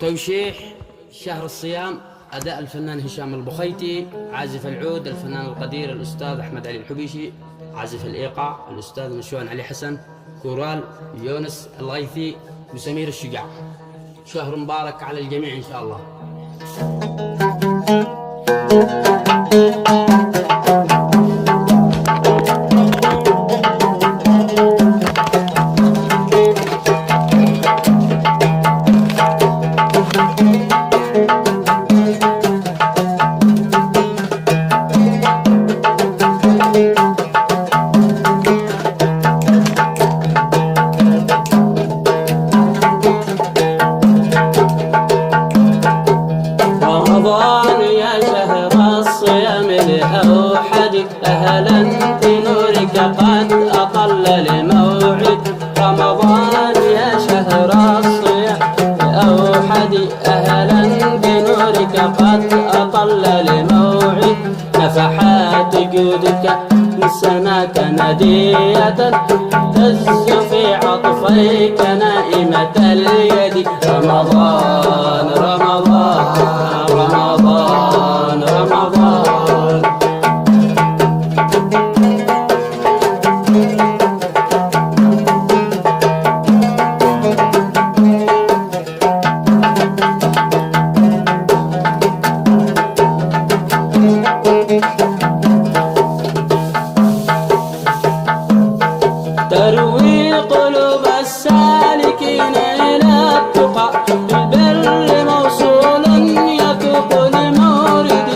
توشيح شهر الصيام، أداء الفنان هشام البخيتي، عازف العود الفنان القدير الأستاذ أحمد علي الحبيشي، عازف الإيقاع الأستاذ مشوان علي حسن، كورال يونس الغيثي وسمير الشجاع. شهر مبارك على الجميع إن شاء الله. رمضان يا شهر الصيام الأوحد، أهلا بنورك قد أطل الموعد. رمضان يا شهر الصيام الأوحد، أهلا بنورك قد أطل الموعد. نفحات جودك سماك ندية، تهتز في عطفيك نائمة اليد. رمضان رمضان رمضان رمضان. تروي قلوب السالكين إلى التقى، بالبر موصول يتوق لمورد.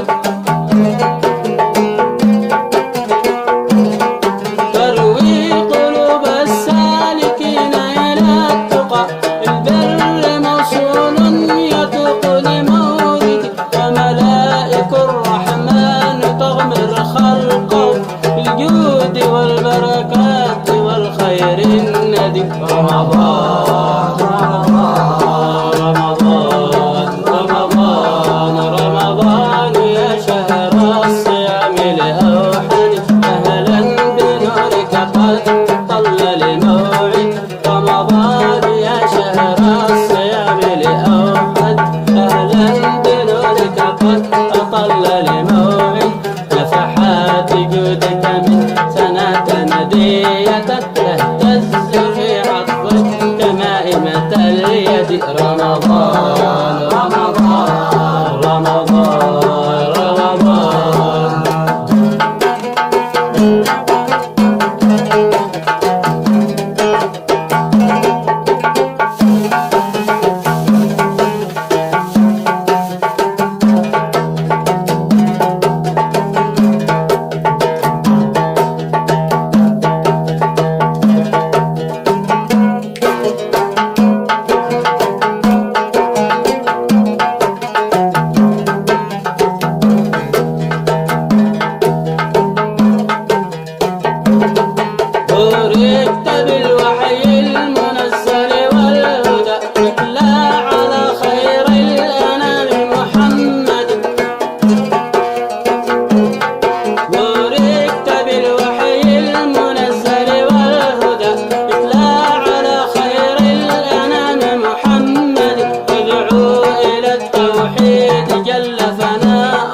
تروي قلوب السالكين إلى التقى، بالبر موصول يتوق لمورد. وملائك الرحمن تغمر خلقه بالجود والبركات والخير الندي. رمضان رمضان رمضان رمضان يا شهر الصيام الأوحد، أهلا بنورك قد طل الموعد. رمضان يا شهر الصيام الأوحد، أهلا بنورك قد أطل الموعد. نفحات جودك من سناك ندية، تهتز في عطفك كمائمة اليد. رمضان رمضان رمضان رمضان. بوركت بالوحي المنزل والهدى، تتلى على خير الأنام محمد. بوركت بالوحي المنزل والهدى، تتلى على خير الأنام محمد. ادعو إلى التوحيد جل ثناء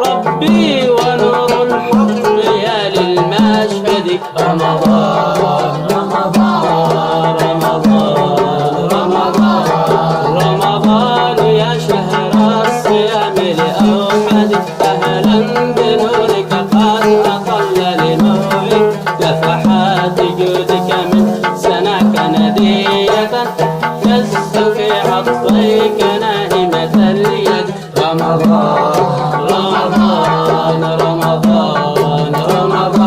ربي، ونور الحق يا للمشهد. رمضان رمضان رمضان رمضان رمضان يا شهر الصيام الأوحد، أهلا بنورك قد أطل الموعد. نفحات جودك من سناك ندية، تهتز في عطفيك نائمة اليد. رمضان رمضان رمضان رمضان.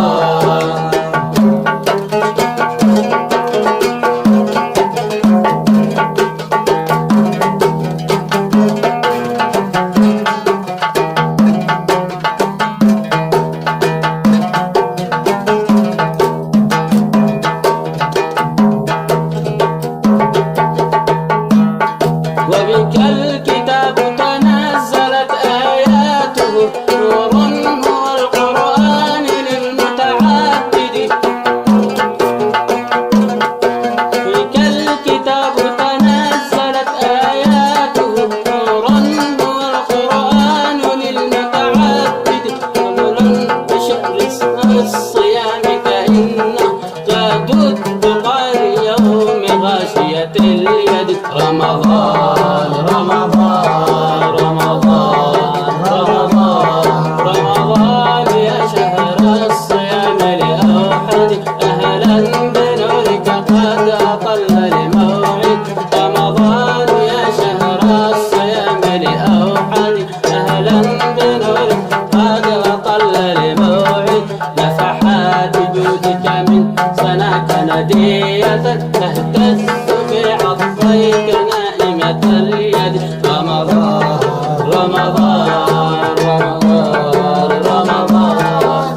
وبك الكتاب تنزلت آياته، نور هو القرآن للمتعبد. بك الكتاب تنزلت آياته، نائمة اليد. رمضان رمضان رمضان رمضان.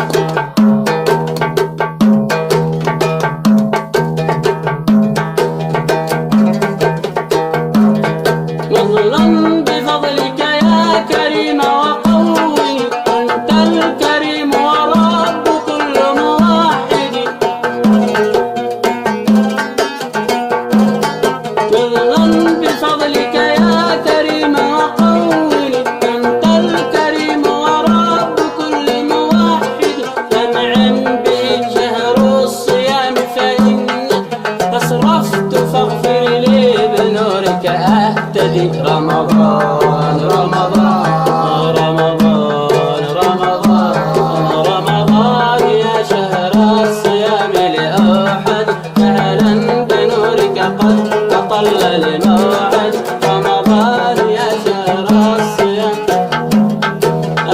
نظرا بفضلك يا كريم وقوي، أنت الكريم ورب كل موحد. نظرا بفضلك يا كريم وقوي، أنت الكريم ورب كل موحد. فانعم به شهر الصيام فإن أسرفت فاغفر لي بنورك أهتدي. رمضان رمضان رمضان رمضان رمضان يا شهر الصيام لأحد. أهلا بنورك قد أطل الموعد. رمضان يا شهر الصيام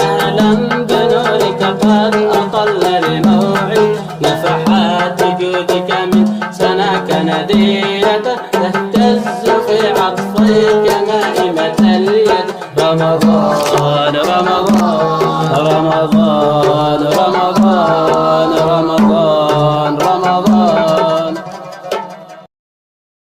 أهلا بنورك قد أطل الموعد. نفحات جودك من سناك نذيرة تهتز في عطفيك نائمة اليد. رمضان رمضان رمضان